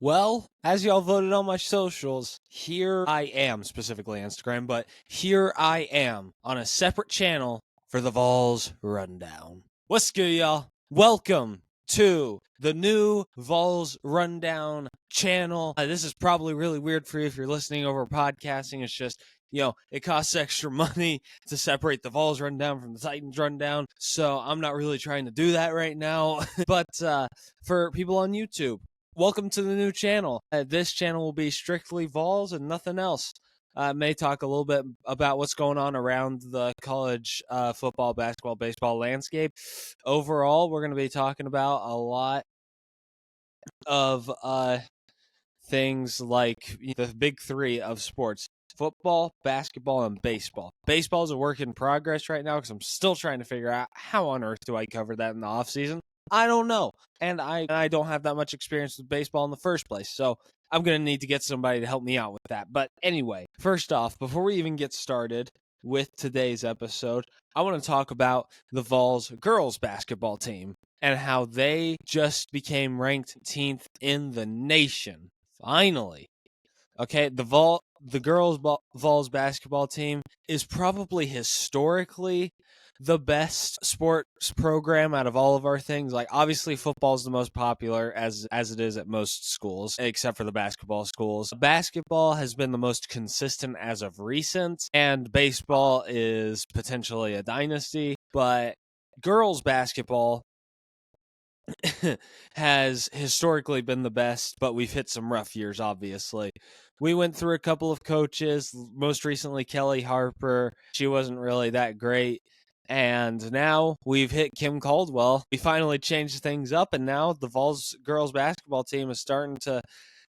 Well, as y'all voted on my socials, here I am, specifically Instagram, but here I am on a separate channel for the Vols Rundown. What's good, y'all? Welcome to the new Vols Rundown channel. This is probably really weird for you if you're listening over podcasting. It's just, it costs extra money to separate the Vols Rundown from the Titans Rundown, so I'm not really trying to do that right now. But for people on YouTube, welcome to the new channel. This channel will be strictly Vols and nothing else. May talk a little bit about what's going on around the college football, basketball, baseball landscape. Overall, we're going to be talking about a lot of things like the big three of sports: football, basketball, and baseball. Baseball is a work in progress right now because I'm still trying to figure out how on earth do I cover that in the off season. I don't know, and I don't have that much experience with baseball in the first place, so I'm going to need to get somebody to help me out with that. But anyway, first off, before we even get started with today's episode, I want to talk about the Vols girls basketball team and how they just became ranked 10th in the nation. Finally. Okay, the girls Vols basketball team is probably historically the best sports program out of all of our things. Like, obviously football is the most popular as it is at most schools, except for the basketball schools. Basketball has been the most consistent as of recent, and baseball is potentially a dynasty, but girls basketball has historically been the best, but we've hit some rough years, obviously. We went through a couple of coaches, most recently Kelly Harper. She wasn't really that great. And now we've hit Kim Caldwell. We finally changed things up, and now the Vols girls basketball team is starting to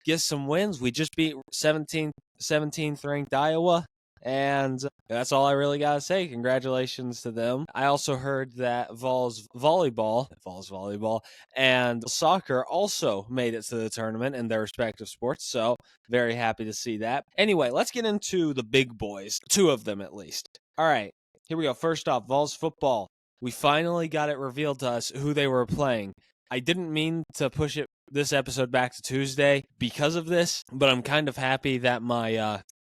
get some wins. We just beat 17th ranked Iowa. And that's all I really got to say. Congratulations to them. I also heard that Vols volleyball, and soccer also made it to the tournament in their respective sports. So very happy to see that. Anyway, let's get into the big boys. Two of them at least. All right, here we go. First off, Vols football. We finally got it revealed to us who they were playing. I didn't mean to push this episode back to Tuesday because of this, but I'm kind of happy that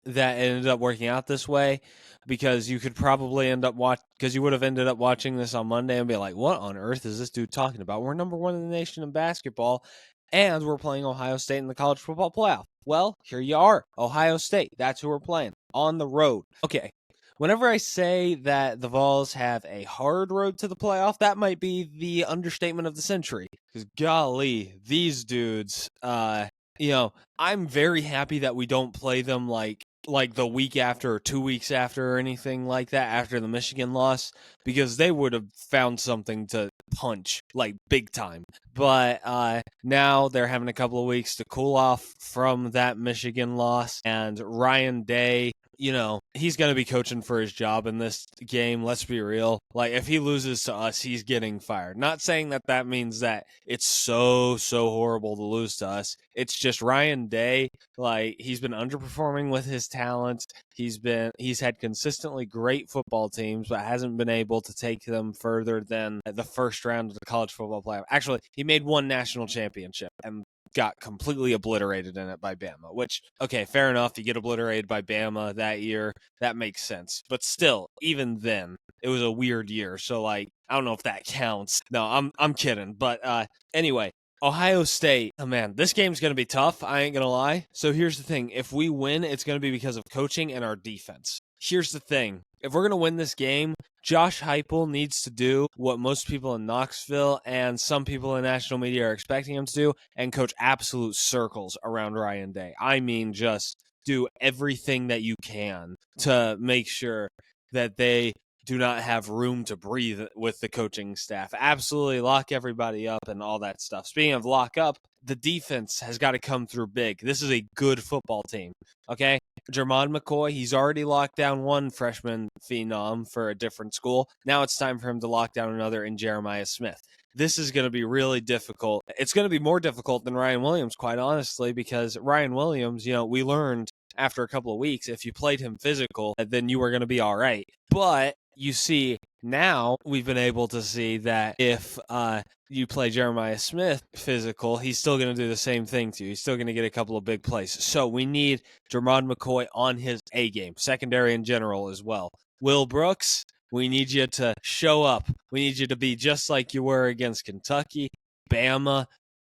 that ended up working out this way, because you could probably because you would have ended up watching this on Monday and be like, what on earth is this dude talking about? We're number one in the nation in basketball, and we're playing Ohio State in the college football playoff. Well, here you are, Ohio State. That's who we're playing on the road. Okay. Whenever I say that the Vols have a hard road to the playoff, that might be the understatement of the century. Because golly, these dudes, I'm very happy that we don't play them like the week after or 2 weeks after or anything like that after the Michigan loss, because they would have found something to punch like big time. But now they're having a couple of weeks to cool off from that Michigan loss, and Ryan Day, he's going to be coaching for his job in this game. Let's be real. Like, if he loses to us, he's getting fired. Not saying that means that it's so horrible to lose to us. It's just Ryan Day, like, he's been underperforming with his talent. He's had consistently great football teams, but hasn't been able to take them further than the first round of the college football playoff. Actually, he made one national championship and got completely obliterated in it by Bama, which, okay, fair enough. You get obliterated by Bama that year. That makes sense. But still, even then, it was a weird year. So, like, I don't know if that counts. No, I'm kidding. But anyway, Ohio State, oh man, this game's going to be tough. I ain't going to lie. So here's the thing. If we win, it's going to be because of coaching and our defense. Here's the thing. If we're going to win this game, Josh Heupel needs to do what most people in Knoxville and some people in national media are expecting him to do, and coach absolute circles around Ryan Day. I mean, just do everything that you can to make sure that they do not have room to breathe with the coaching staff. Absolutely lock everybody up and all that stuff. Speaking of lock up, the defense has got to come through big. This is a good football team, okay? Jermon McCoy, he's already locked down one freshman phenom for a different school. Now it's time for him to lock down another in Jeremiah Smith. This is going to be really difficult. It's going to be more difficult than Ryan Williams, quite honestly, because Ryan Williams, we learned after a couple of weeks, if you played him physical, then you were going to be all right. But you see, now we've been able to see that if you play Jeremiah Smith physical, he's still going to do the same thing to you. He's still going to get a couple of big plays. So we need Jermod McCoy on his A game, secondary in general as well. Will Brooks, we need you to show up. We need you to be just like you were against Kentucky, Bama,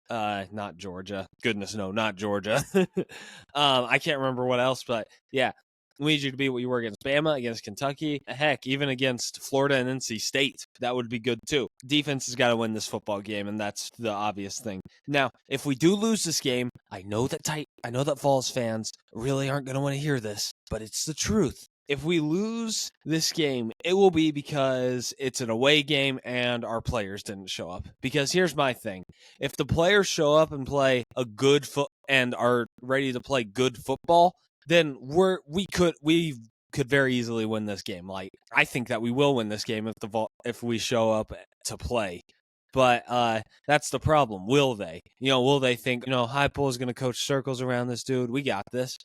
not Georgia. Goodness, no, not Georgia. I can't remember what else, but yeah, we need you to be what you were against Bama, against Kentucky, heck, even against Florida and NC State. That would be good too. Defense has got to win this football game, and that's the obvious thing. Now, if we do lose this game, I know that Vols fans really aren't going to want to hear this, but it's the truth. If we lose this game, it will be because it's an away game and our players didn't show up. Because here's my thing. If the players show up and play a good and are ready to play good football, then we could very easily win this game. Like, I think that we will win this game if we show up to play. But that's the problem. Will they? Will they think, Heupel is going to coach circles around this dude? We got this.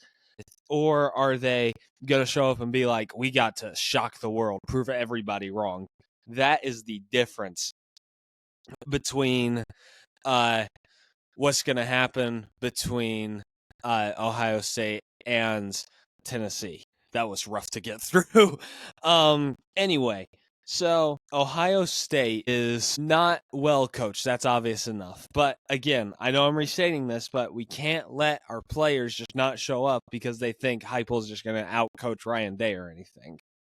Or are they going to show up and be like, we got to shock the world, prove everybody wrong? That is the difference between what's going to happen between Ohio State and Tennessee. That was rough to get through. Anyway, so Ohio State is not well coached. That's obvious enough. But again, I know I'm restating this, but we can't let our players just not show up because they think Heupel is just going to outcoach Ryan Day or anything.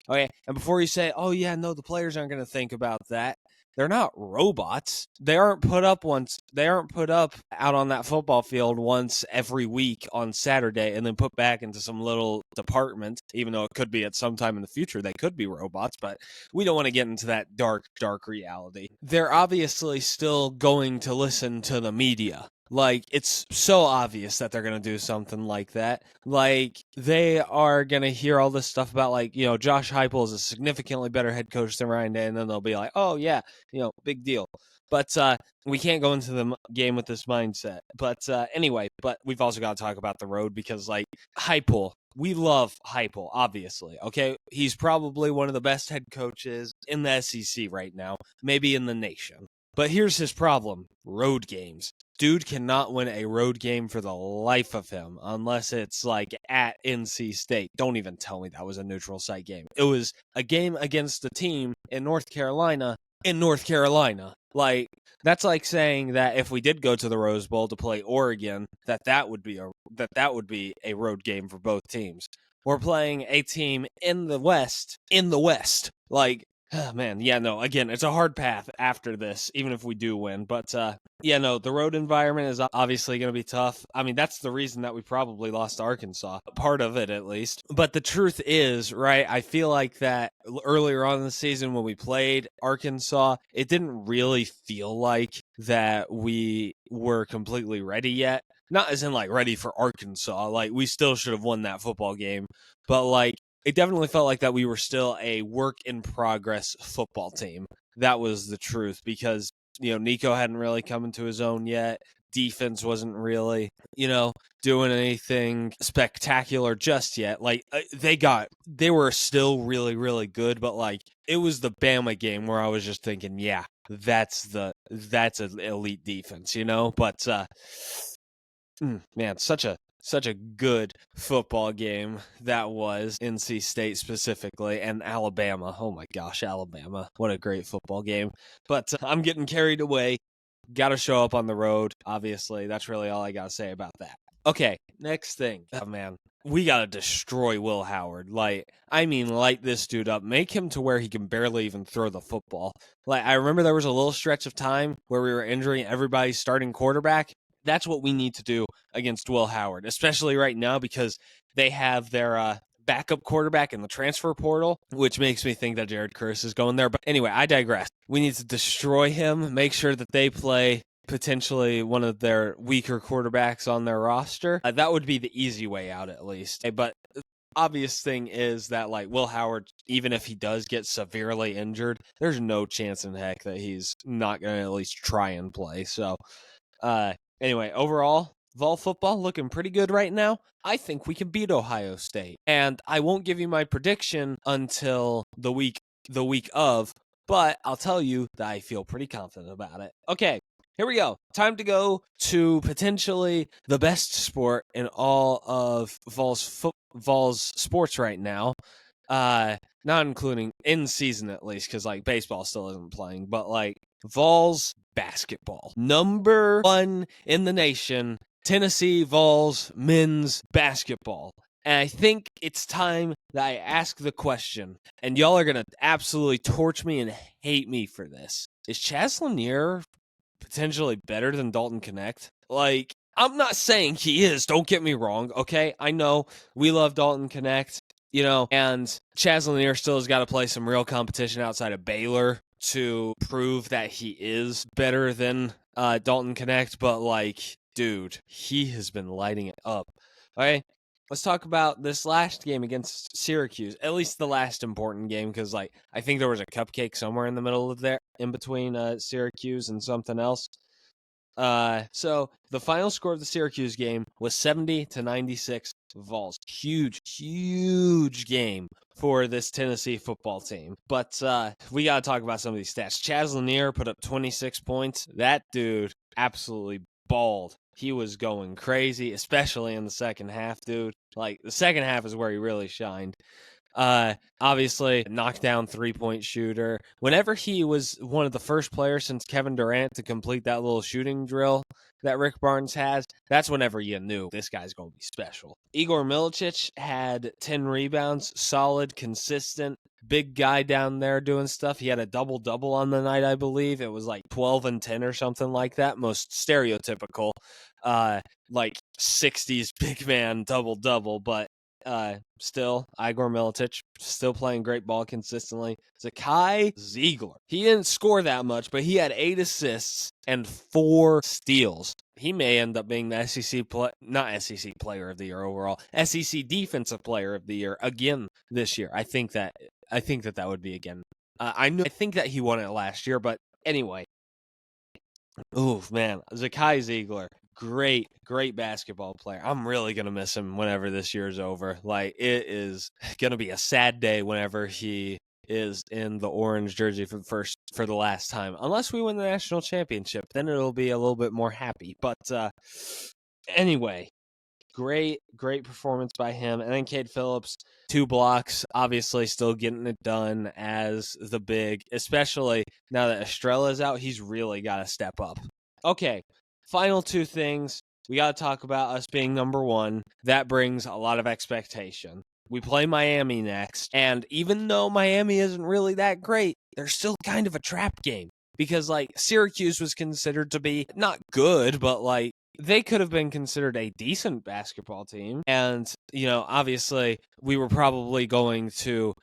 Okay, and before you say, oh yeah, no, the players aren't going to think about that. They're not robots. They aren't put up out on that football field once every week on Saturday and then put back into some little department, even though it could be at some time in the future they could be robots, but we don't want to get into that dark reality. They're obviously still going to listen to the media. Like, it's so obvious that they're going to do something like that. Like, they are going to hear all this stuff about, like, Josh Heupel is a significantly better head coach than Ryan Day, and then they'll be like, oh, yeah, big deal. But we can't go into the game with this mindset. But anyway, but we've also got to talk about the road because, like, Heupel, we love Heupel, obviously, okay? He's probably one of the best head coaches in the SEC right now, maybe in the nation. But here's his problem, road games. Dude cannot win a road game for the life of him unless it's like at NC State. Don't even tell me that was a neutral site game. It was a game against a team in North Carolina. Like, that's like saying that if we did go to the Rose Bowl to play Oregon, that would be a road game for both teams. We're playing a team in the West. Like, oh, man, yeah, no, again, it's a hard path after this, even if we do win. But, the road environment is obviously going to be tough. I mean, that's the reason that we probably lost to Arkansas, part of it at least. But the truth is, right, I feel like that earlier on in the season when we played Arkansas, it didn't really feel like that we were completely ready yet. Not as in, like, ready for Arkansas. Like, we still should have won that football game. But, like, it definitely felt like that we were still a work-in-progress football team. That was the truth because, Nico hadn't really come into his own yet. Defense wasn't really, doing anything spectacular just yet. Like, they were still really, really good, but, like, it was the Bama game where I was just thinking, yeah, that's an elite defense, But, man, such a good football game that was, NC State specifically, and Alabama. Oh my gosh, Alabama. What a great football game. But I'm getting carried away. Got to show up on the road, obviously. That's really all I got to say about that. Okay, next thing. Oh, man. We got to destroy Will Howard. Light this dude up. Make him to where he can barely even throw the football. Like, I remember there was a little stretch of time where we were injuring everybody's starting quarterback. That's what we need to do against Will Howard, especially right now because they have their backup quarterback in the transfer portal, which makes me think that Jared Curse is going there. But anyway, I digress. We need to destroy him, make sure that they play potentially one of their weaker quarterbacks on their roster. That would be the easy way out, at least. But the obvious thing is that, like, Will Howard, even if he does get severely injured, there's no chance in heck that he's not going to at least try and play. So, anyway, overall, Vol football looking pretty good right now. I think we can beat Ohio State. And I won't give you my prediction until the week the week of, but I'll tell you that I feel pretty confident about it. Okay, here we go. Time to go to potentially the best sport in all of Vols sports right now. Not including in season at least, because like baseball still isn't playing, but like Vols basketball. Number 1 in the nation, Tennessee Vols men's basketball. And I think it's time that I ask the question, and y'all are going to absolutely torch me and hate me for this. Is Chaz Lanier potentially better than Dalton Connect? Like, I'm not saying he is, don't get me wrong, okay? I know we love Dalton Connect, and Chaz Lanier still has got to play some real competition outside of Baylor to prove that he is better than Dalton Connect, but like, dude, he has been lighting it up. Okay, let's talk about this last game against Syracuse, at least the last important game, because like I think there was a cupcake somewhere in the middle of there, in between Syracuse and something else. So the final score of the Syracuse game was 70-96 Vols. Huge game for this Tennessee football team. But we got to talk about some of these stats. Chaz Lanier put up 26 points. That dude absolutely balled. He was going crazy, especially in the second half, dude. Like, the second half is where he really shined. Obviously, knockdown 3-point shooter. Whenever he was one of the first players since Kevin Durant to complete that little shooting drill that Rick Barnes has, that's whenever you knew this guy's going to be special. Igor Milicic had 10 rebounds, solid, consistent, big guy down there doing stuff. He had a double-double on the night, I believe. It was like 12 and 10 or something like that. Most stereotypical, like 60s big man double-double, but still, Igor Milicic, still playing great ball consistently. Zakai Ziegler. He didn't score that much, but he had 8 assists and 4 steals. He may end up being the not SEC Player of the Year overall, SEC Defensive Player of the Year again this year. I think that would be again. I think that he won it last year, but anyway. Oof, man, Zakai Ziegler. Great basketball player. I'm really going to miss him whenever this year's over. Like, it is going to be a sad day whenever he is in the orange jersey for the last time. Unless we win the national championship, then it'll be a little bit more happy. But anyway, great performance by him. And then Cade Phillips, 2 blocks, obviously still getting it done as the big, especially now that Estrella's out, he's really got to step up. Okay, final 2 things. We got to talk about us being number 1. That brings a lot of expectation. We play Miami next, and even though Miami isn't really that great, they're still kind of a trap game. Because, like, Syracuse was considered to be not good, but, like, they could have been considered a decent basketball team. And, obviously, we were probably going to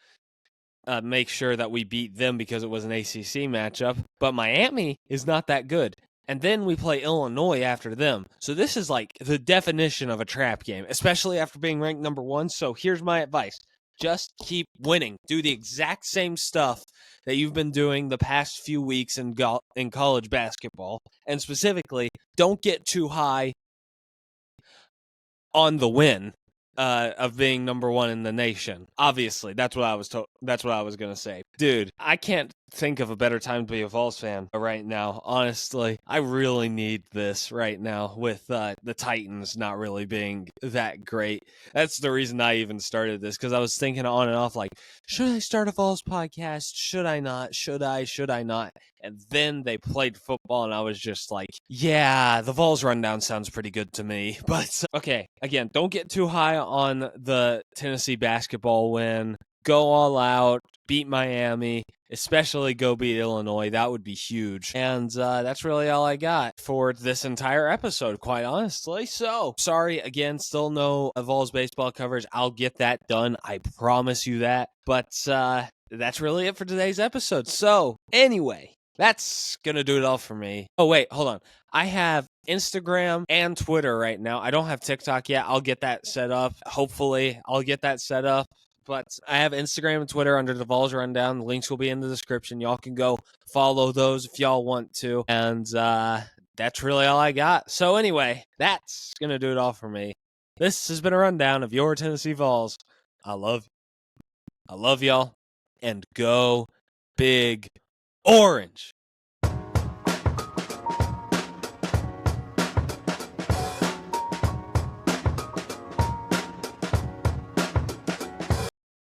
make sure that we beat them because it was an ACC matchup. But Miami is not that good. And then we play Illinois after them. So this is like the definition of a trap game, especially after being ranked number 1. So here's my advice. Just keep winning. Do the exact same stuff that you've been doing the past few weeks in college basketball. And specifically, don't get too high on the win of being number 1 in the nation. Obviously, that's what I was going to say. Dude, I can't think of a better time to be a Vols fan right now. Honestly, I really need this right now with the Titans not really being that great. That's the reason I even started this, because I was thinking on and off, like, should I start a Vols podcast? Should I not? Should I not? And then they played football, and I was just like, yeah, the Vols rundown sounds pretty good to me. But, okay, again, don't get too high on the Tennessee basketball win. Go all out, beat Miami, especially go beat Illinois. That would be huge. And that's really all I got for this entire episode, quite honestly. So, sorry, again, still no Vols baseball coverage. I'll get that done. I promise you that. But that's really it for today's episode. So, anyway, that's going to do it all for me. Oh, wait, hold on. I have Instagram and Twitter right now. I don't have TikTok yet. I'll get that set up. Hopefully, I'll get that set up. But I have Instagram and Twitter under the Vols Rundown. The links will be in the description. Y'all can go follow those if y'all want to. And that's really all I got. So anyway, that's going to do it all for me. This has been a rundown of your Tennessee Vols. I love y'all. and go Big Orange.